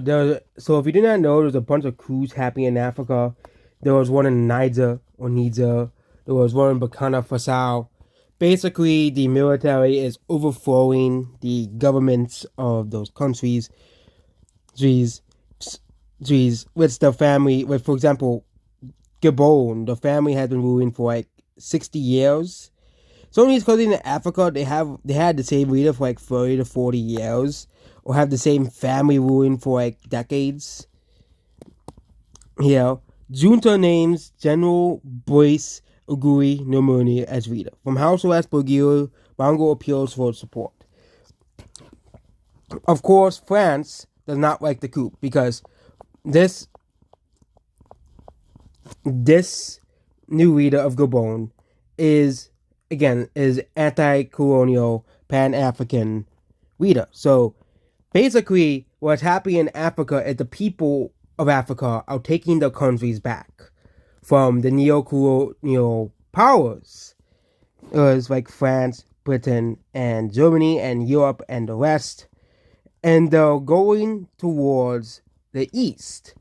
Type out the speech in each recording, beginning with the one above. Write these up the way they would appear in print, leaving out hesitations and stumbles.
So if you did not know, there's a bunch of coups happening in Africa. There was one in Niger. There was one in Burkina Faso. Basically, the military is overthrowing the governments of those countries. Geez, with the family, with for example, Gabon, the family has been ruling for like 60 years. Some of these countries in Africa, they had the same leader for like 30 to 40 years, or have the same family ruling for like decades. You know, Junta names General Boyce Ugui Nomoni as leader. From House arrest, Bulgaria, Bongo appeals for support. Of course, France does not like the coup because this this new leader of Gabon is anti-colonial pan-African leader. So basically, what's happening in Africa is the people of Africa are taking their countries back from the neo-colonial powers. It was like France, Britain, and Germany, and Europe, and the rest. And they're going towards the East.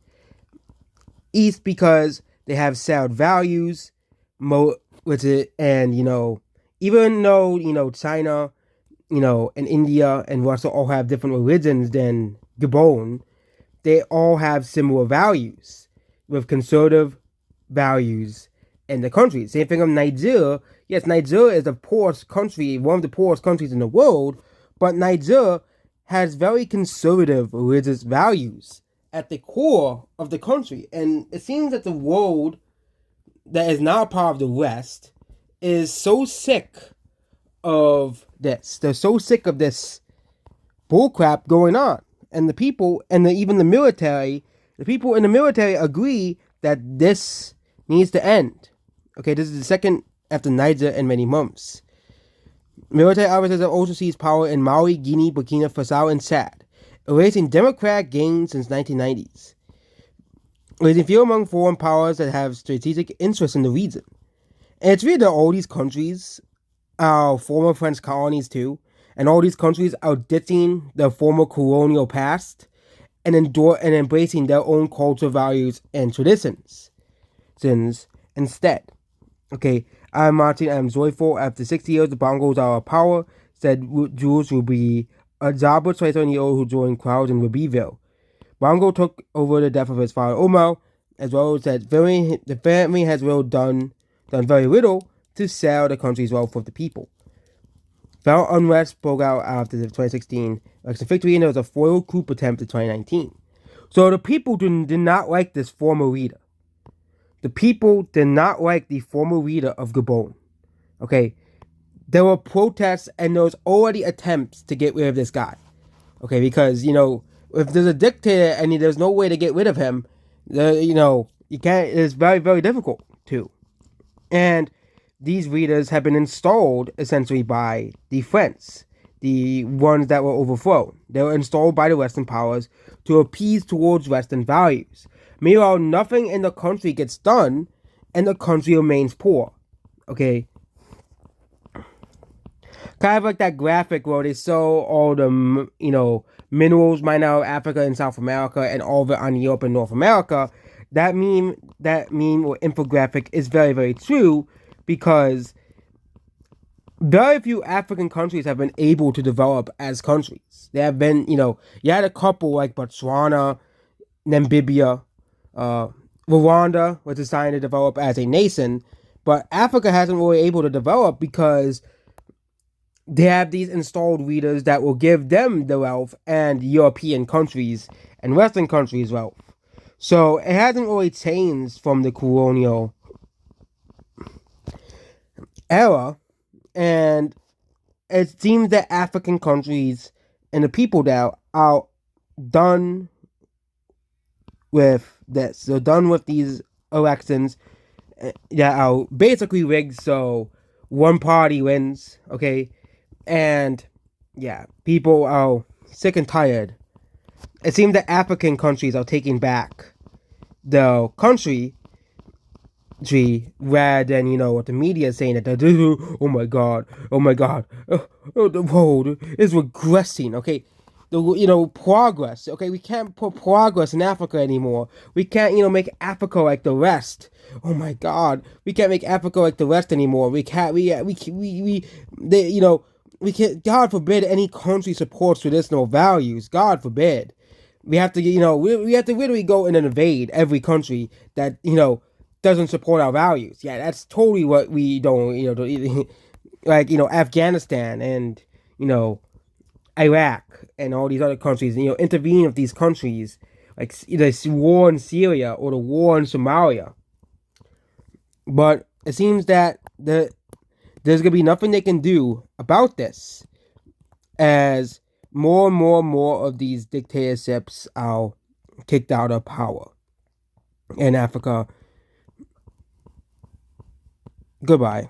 East because they have shared values, with it, and even though China, and India and Russia all have different religions than Gabon, they all have similar values with conservative values in the country. Same thing of Nigeria. Yes, Nigeria is the poorest country, one of the poorest countries in the world, but Nigeria has very conservative religious values at the core of the country. And it seems that the world that is not a part of the West is so sick of this. They're so sick of this bullcrap going on. And the people and even the military, the people in the military agree that this needs to end. Okay, this is the second after Niger in many months. Military officers have also seized power in Mali, Guinea, Burkina Faso, and Chad, erasing democratic gains since 1990s, raising fear among foreign powers that have strategic interests in the region. And it's weird that all these countries are former French colonies too, and all these countries are ditching their former colonial past and embracing their own cultural values and traditions instead. Okay, I'm Martin. I'm joyful. After 60 years, the Bongos are our power, said Jules Ruby, a jobless 27-year-old who joined crowds in Rubyville. Bongo took over the death of his father Omar, as well as that the family has done very little to sell the country's wealth with the people. Violent unrest broke out after the 2016 election victory, and there was a foiled coup attempt in 2019. So the people did not like this former leader. The people did not like the former leader of Gabon. Okay, there were protests and there was already attempts to get rid of this guy. Okay, because if there's a dictator and there's no way to get rid of him, you can't. It's very, very difficult to. And these leaders have been installed essentially by the French, the ones that were overthrown. They were installed by the Western powers to appease towards Western values. Meanwhile, nothing in the country gets done, and the country remains poor. Okay? Kind of like that graphic where they show all the, minerals mined out of Africa and South America and all of it on Europe and North America. That meme or infographic is very, very true because very few African countries have been able to develop as countries. They have been, you had a couple like Botswana, Namibia, Rwanda was designed to develop as a nation, but Africa hasn't really able to develop because they have these installed leaders that will give them the wealth and European countries and Western countries wealth. So it hasn't really changed from the colonial era, and it seems that African countries and the people there are done with this. They're done with these elections that are basically rigged so one party wins, okay? And yeah, people are sick and tired. It seems that African countries are taking back the country rather than, what the media is saying that oh my god, the world is regressing, okay? progress. Okay, we can't put progress in Africa anymore. We can't make Africa like the rest. Oh my God, we can't make Africa like the rest anymore. We can't. They, we can't. God forbid any country supports traditional values. God forbid. We have to, we have to literally go and invade every country that doesn't support our values. Yeah, that's totally what we don't, like Afghanistan and Iraq and all these other countries, intervene with these countries, like the war in Syria or the war in Somalia. But it seems that there's gonna be nothing they can do about this, as more and more and more of these dictatorships are kicked out of power in Africa. Goodbye.